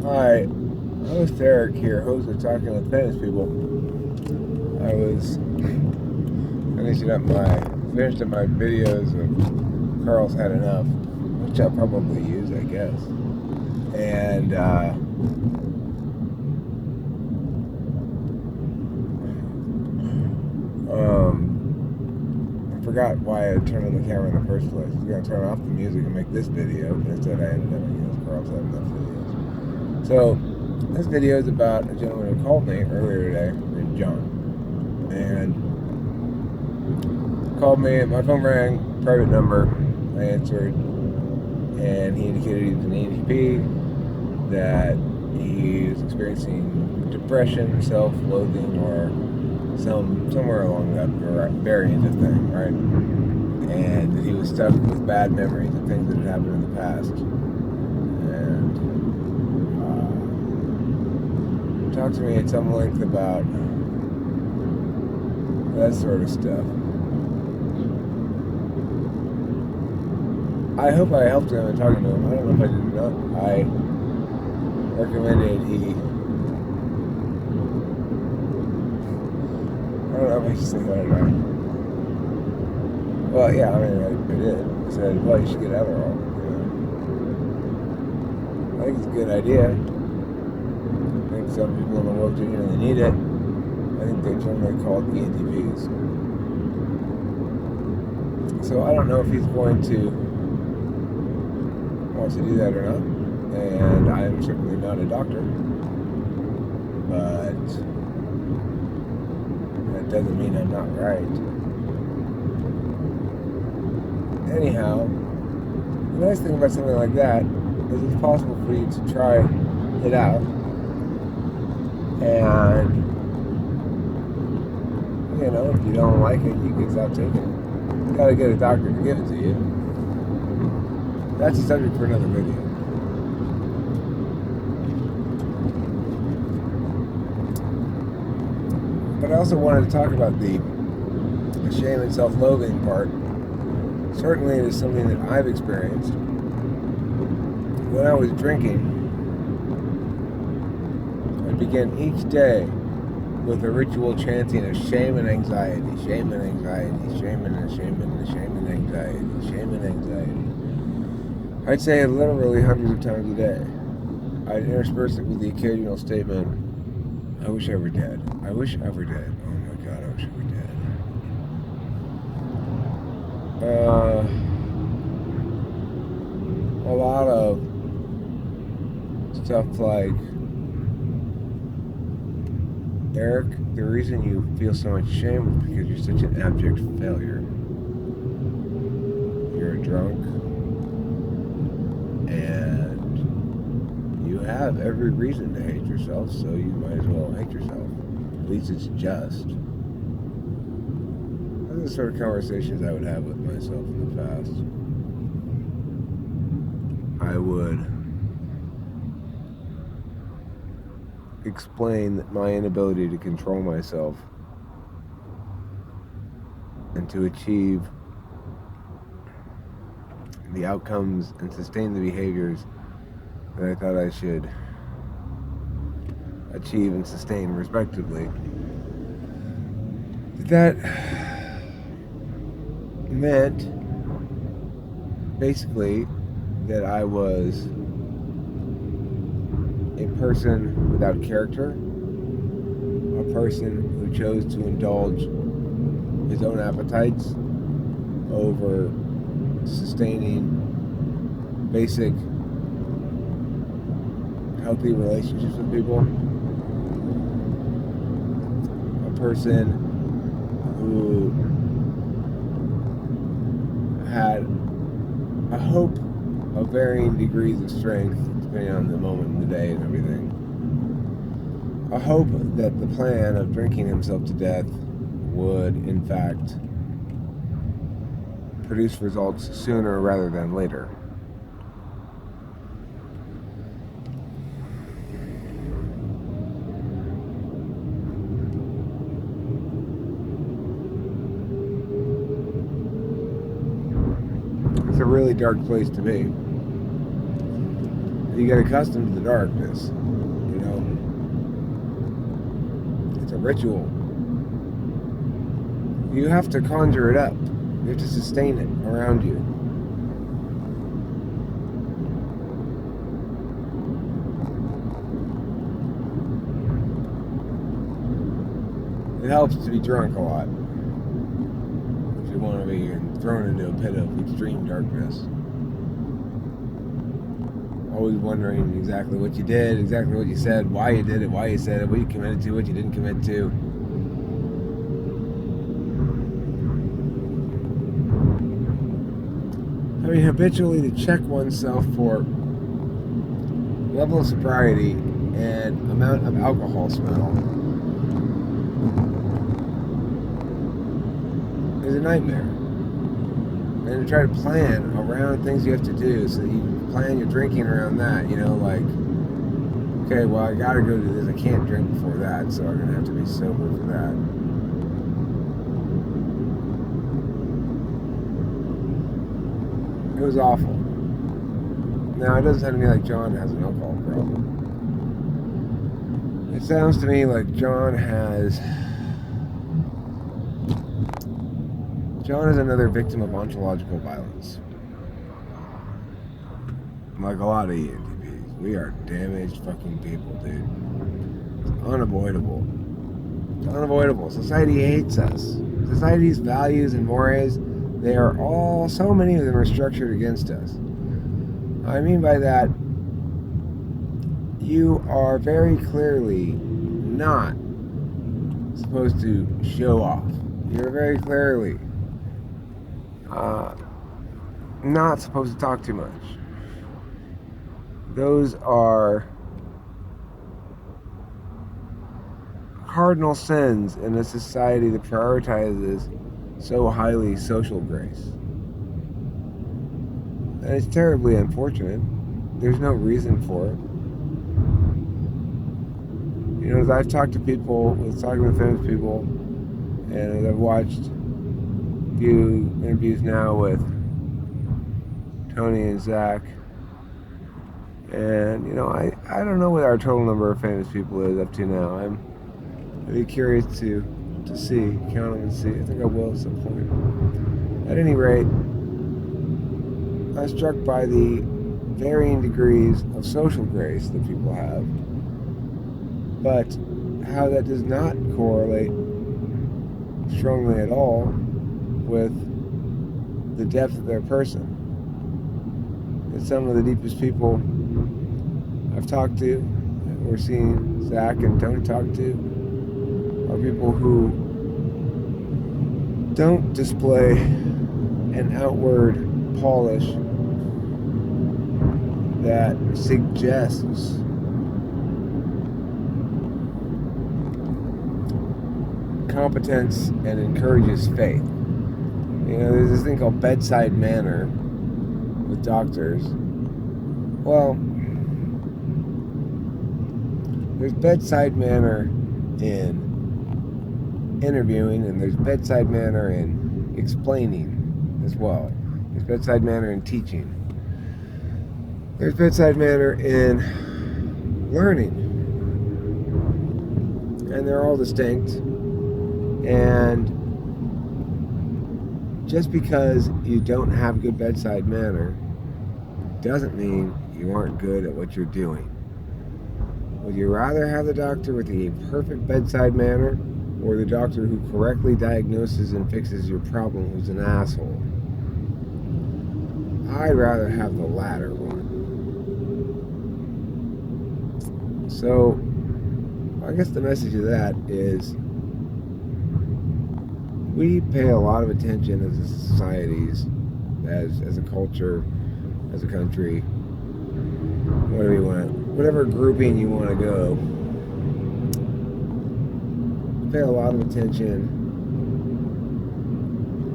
Hi, host Eric here, host of Talking with Famous People. I was finished up my videos of Carl's Had Enough, which I'll probably use, I guess. And I forgot why I turned on the camera in the first place. I was going to turn off the music and make this video, but instead I ended up making Carl's Had Enough videos. So, this video is about a gentleman who called me earlier today named John. And called me, my phone rang, private number, I answered, and he indicated he was an ENTP, that he's experiencing depression, self-loathing, or somewhere along that variant of thing, right? And that he was stuck with bad memories of things that had happened in the past. And talked to me at some length about that sort of stuff. I hope I helped him in talking to him. I don't know if I did or not. I recommended I don't know if I should say that or not. Well, yeah, I mean, I did. I said, well, you should get Adderall. I think it's a good idea. I think some people in the world genuinely need it. I think they're generally called ENTPs. So I don't know if he's going to want to do that or not. And I am certainly not a doctor. But that doesn't mean I'm not right. Anyhow, the nice thing about something like that is it's possible for you to try it out. And, if you don't like it, you can stop taking it. You gotta get a doctor to give it to you. That's a subject for another video. But I also wanted to talk about the shame and self-loathing part. Certainly it is something that I've experienced. When I was drinking, I began each day with a ritual chanting of shame and anxiety, shame and anxiety, shame and shame and shame and anxiety, shame and anxiety. I'd say it literally hundreds of times a day. I'd intersperse it with the occasional statement, I wish I were dead. I wish I were dead. Oh my God, I wish I were dead. A lot of stuff like, Eric, the reason you feel so much shame is because you're such an abject failure. You're a drunk, and you have every reason to hate yourself, so you might as well hate yourself. At least it's just. Those are the sort of conversations I would have with myself in the past. I would explain that my inability to control myself and to achieve the outcomes and sustain the behaviors that I thought I should achieve and sustain respectively, that meant basically that I was a person without character, a person who chose to indulge his own appetites over sustaining basic healthy relationships with people, a person who had a hope of varying degrees of strength depending on the moment in the day and everything. A hope that the plan of drinking himself to death would, in fact, produce results sooner rather than later. It's a really dark place to be. you get accustomed to the darkness. It's a ritual. You have to conjure it up. You have to sustain it around you. It helps to be drunk a lot if you want to be thrown into a pit of extreme darkness. Always wondering exactly what you did, exactly what you said, why you did it, why you said it, what you committed to, what you didn't commit to. Habitually to check oneself for level of sobriety and amount of alcohol smell is a nightmare. And to try to plan around things you have to do, so that you plan your drinking around that, like, okay, well, I gotta go do this, I can't drink before that, so I'm gonna have to be sober for that. It was awful. Now, it doesn't sound to me like John has an alcohol problem. It sounds to me like John is another victim of ontological violence. Like a lot of ENTPs. We are damaged fucking people, dude. It's unavoidable. It's unavoidable. Society hates us. Society's values and mores, so many of them are structured against us. I mean by that, you are very clearly not supposed to show off. You're very clearly not supposed to talk too much. Those are cardinal sins in a society that prioritizes so highly social grace. And it's terribly unfortunate. There's no reason for it. As I've talked to people, talking with famous people, and as I've watched a few interviews now with Tony and Zach, and I don't know what our total number of famous people is up to now. I'm really curious to see, count them and see. I think I will at some point. At any rate, I'm struck by the varying degrees of social grace that people have, but how that does not correlate strongly at all with the depth of their person. And some of the deepest people I've talked to, or seen Zach and Tony talk to, are people who don't display an outward polish that suggests competence and encourages faith. There's this thing called bedside manner with doctors. Well, there's bedside manner in interviewing, and there's bedside manner in explaining as well. There's bedside manner in teaching. There's bedside manner in learning. And they're all distinct. And just because you don't have good bedside manner doesn't mean you aren't good at what you're doing. Would you rather have the doctor with a perfect bedside manner, or the doctor who correctly diagnoses and fixes your problem who's an asshole? I'd rather have the latter one. So, I guess the message of that is, we pay a lot of attention as a societies, as a culture, as a country, whatever grouping you want to go. We pay a lot of attention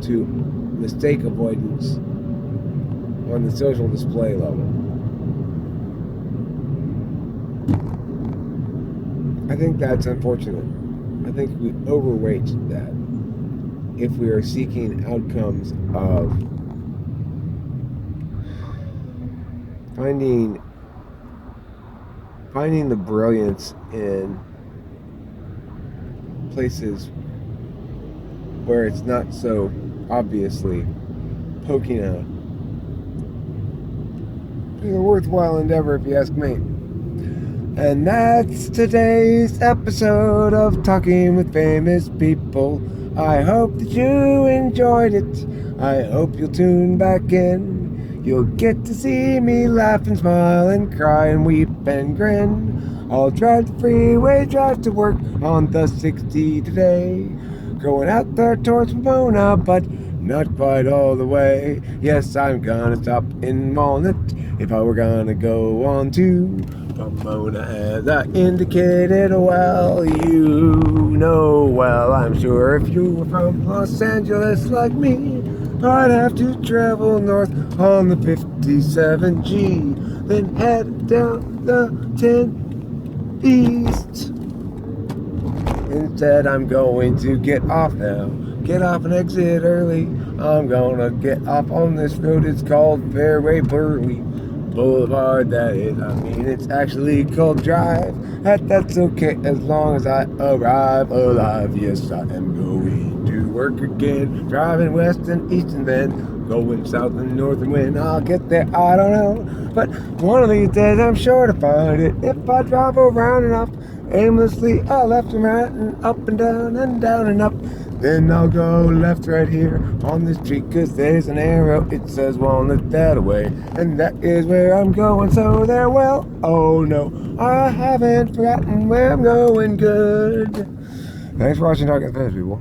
to mistake avoidance on the social display level. I think that's unfortunate. I think we overweight that if we are seeking outcomes of finding finding the brilliance in places where it's not so obviously poking out is a worthwhile endeavor, if you ask me. And that's today's episode of Talking with Famous People. I hope that you enjoyed it. I hope you'll tune back in. You'll get to see me laugh and smile and cry and weep and grin. I'll drive the freeway, drive to work on the 60 today. Going out there towards Pomona, but not quite all the way. Yes, I'm gonna stop in Walnut if I were gonna go on to Pomona, as I indicated. Well, you know well, I'm sure if you were from Los Angeles like me, I'd have to travel north on the 57G, then head down the 10 east. Instead, I'm going to get off now. Get off and exit early. I'm gonna get off on this road. It's called Fairway Burley Boulevard. That is, it's actually called Drive. That's okay as long as I arrive alive. Yes, I am going to work again. Driving west and east and then going south and north. And when I'll get there, I don't know. But one of these days, I'm sure to find it. If I drive around enough, aimlessly, left and right and up and down and up. Then I'll go left right here on the street, 'cause there's an arrow, it says Walnut that way, and that is where I'm going. So there, well, oh no, I haven't forgotten where I'm going. Good. Thanks for watching Talking Fast, people.